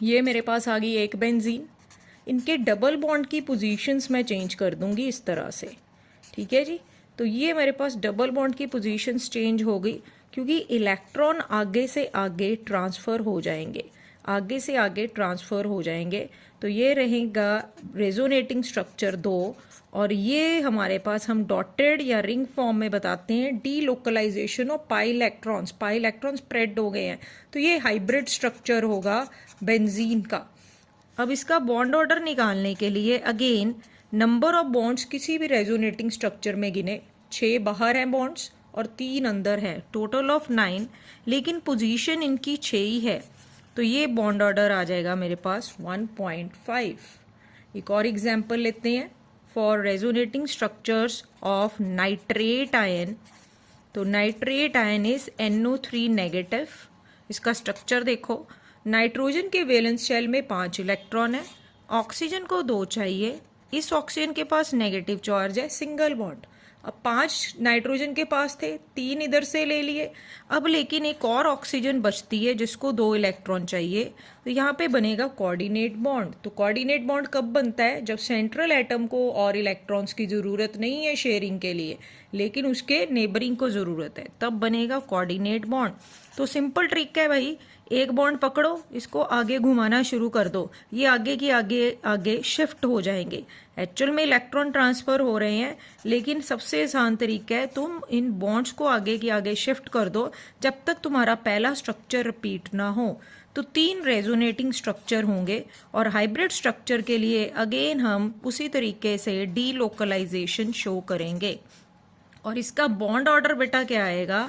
ये मेरे पास आ गई एक बेंजीन। इनके डबल बॉन्ड की पोजीशंस मैं चेंज कर दूंगी इस तरह से, ठीक है जी। तो ये मेरे पास डबल बॉन्ड की पोजीशंस चेंज हो गई क्योंकि इलेक्ट्रॉन आगे से आगे ट्रांसफ़र हो जाएंगे, आगे से आगे ट्रांसफ़र हो जाएंगे। तो ये रहेगा रेजोनेटिंग स्ट्रक्चर 2, और ये हमारे पास हम डॉटेड या रिंग फॉर्म में बताते हैं delocalization of pi electrons spread हो गए हैं। तो ये हाइब्रिड स्ट्रक्चर होगा बेंजीन का। अब इसका बॉन्ड ऑर्डर निकालने के लिए अगेन नंबर ऑफ बॉन्ड्स किसी भी रेजोनेटिंग स्ट्रक्चर में गिने, 6 बाहर हैं बॉन्ड्स और 3 अंदर हैं, टोटल ऑफ 9, लेकिन पोजीशन इनकी 6 ही है। तो ये बॉन्ड ऑर्डर आ जाएगा मेरे पास 1.5। एक और एग्जाम्पल लेते हैं for resonating structures of nitrate ion. तो nitrate ion is NO3 negative. इसका स्ट्रक्चर देखो, नाइट्रोजन के वैलेंस शेल में 5 इलेक्ट्रॉन है, ऑक्सीजन को 2 चाहिए, इस ऑक्सीजन के पास नेगेटिव चार्ज है, सिंगल बॉन्ड। अब 5 नाइट्रोजन के पास थे, 3 इधर से ले लिए। अब लेकिन एक और ऑक्सीजन बचती है जिसको 2 इलेक्ट्रॉन चाहिए, तो यहाँ पे बनेगा कोऑर्डिनेट बॉन्ड। तो कोऑर्डिनेट बॉन्ड कब बनता है? जब सेंट्रल एटम को और इलेक्ट्रॉन्स की ज़रूरत नहीं है शेयरिंग के लिए, लेकिन उसके नेबरिंग को ज़रूरत है, तब बनेगा कोऑर्डिनेट बॉन्ड। तो सिंपल ट्रिक है भाई, एक बॉन्ड पकड़ो, इसको आगे घुमाना शुरू कर दो, ये आगे की आगे आगे शिफ्ट हो जाएंगे। एक्चुअल में इलेक्ट्रॉन ट्रांसफर हो रहे हैं, लेकिन सबसे आसान तरीका है तुम इन बॉन्ड्स को आगे की आगे शिफ्ट कर दो जब तक तुम्हारा पहला स्ट्रक्चर रिपीट ना हो। तो 3 रेजोनेटिंग स्ट्रक्चर होंगे, और हाइब्रिड स्ट्रक्चर के लिए अगेन हम उसी तरीके से डी लोकलाइजेशन शो करेंगे। और इसका बॉन्ड ऑर्डर बेटा क्या आएगा?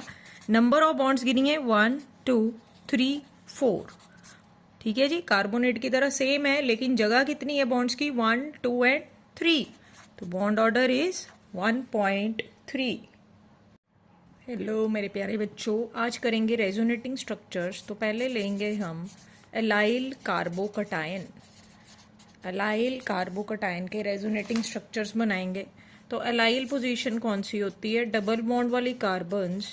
नंबर ऑफ बॉन्ड्स गिनेंगे 1 2 3 4, ठीक है जी। कार्बोनेट की तरह सेम है, लेकिन जगह कितनी है बॉन्ड्स की? 1 2 एंड 3। तो बॉन्ड ऑर्डर इज 1.3। हेलो मेरे प्यारे बच्चों, आज करेंगे रेजोनेटिंग स्ट्रक्चर्स। तो पहले लेंगे हम एलाइल कार्बोकटायन। एलाइल कार्बोकटायन के रेजोनेटिंग स्ट्रक्चर्स बनाएंगे। तो एलाइल पोजीशन कौन सी होती है? डबल बॉन्ड वाली कार्बन्स,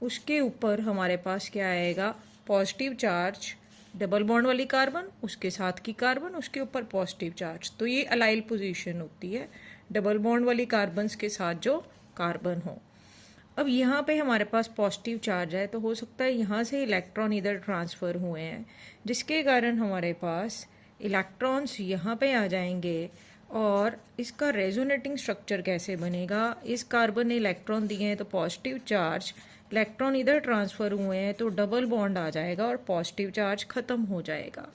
उसके ऊपर हमारे पास क्या आएगा? Positive charge. डबल बॉन्ड वाली कार्बन, उसके साथ की कार्बन, उसके ऊपर पॉजिटिव चार्ज। तो ये एलाइल पोजीशन होती है, डबल बॉन्ड वाली कार्बन्स के साथ जो कार्बन हो। अब यहाँ पे हमारे पास पॉजिटिव चार्ज है, तो हो सकता है यहाँ से इलेक्ट्रॉन इधर ट्रांसफ़र हुए हैं, जिसके कारण हमारे पास इलेक्ट्रॉन्स यहाँ पे आ जाएंगे। और इसका रेजोनेटिंग स्ट्रक्चर कैसे बनेगा? इस कार्बन ने इलेक्ट्रॉन दिए हैं तो पॉजिटिव चार्ज, इलेक्ट्रॉन इधर ट्रांसफ़र हुए हैं तो डबल बॉन्ड आ जाएगा और पॉजिटिव चार्ज ख़त्म हो जाएगा।